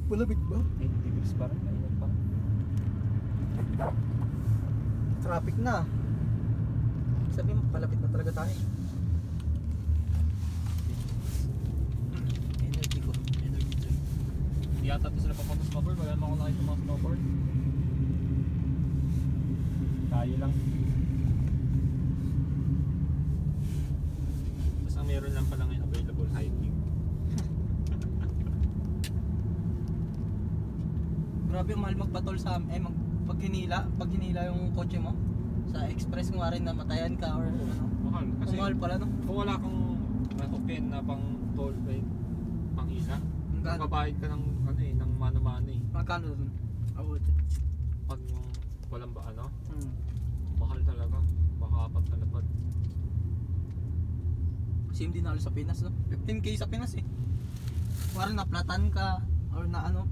Malamig ba? 8 degrees pa rin, mainit pa. Traffic na. Sabi mo, palapit na talaga tayo. Energy ko. Energy drink. Hindi yata ito sila papag-snowboard. Wala naman ako nakita mga snowboard. Tayo lang. Basta meron lang pala ngayon available hiking. Grabe yung mahal magpatol sa pag hinila yung kotse mo sa express kung rin namatayan ka or ano. Mahal kasi Mahal pala no. kung wala kang token na pang toll rate, pang hila, magbabayad ka ng ano eh, ng mano-mano eh. Magkano dun? Award. Pag walang ba ano, Mahal talaga. Baka apat na lapad. Same din halos sa Pinas no. 15k sa Pinas eh. Kung rin naplatan ka or na ano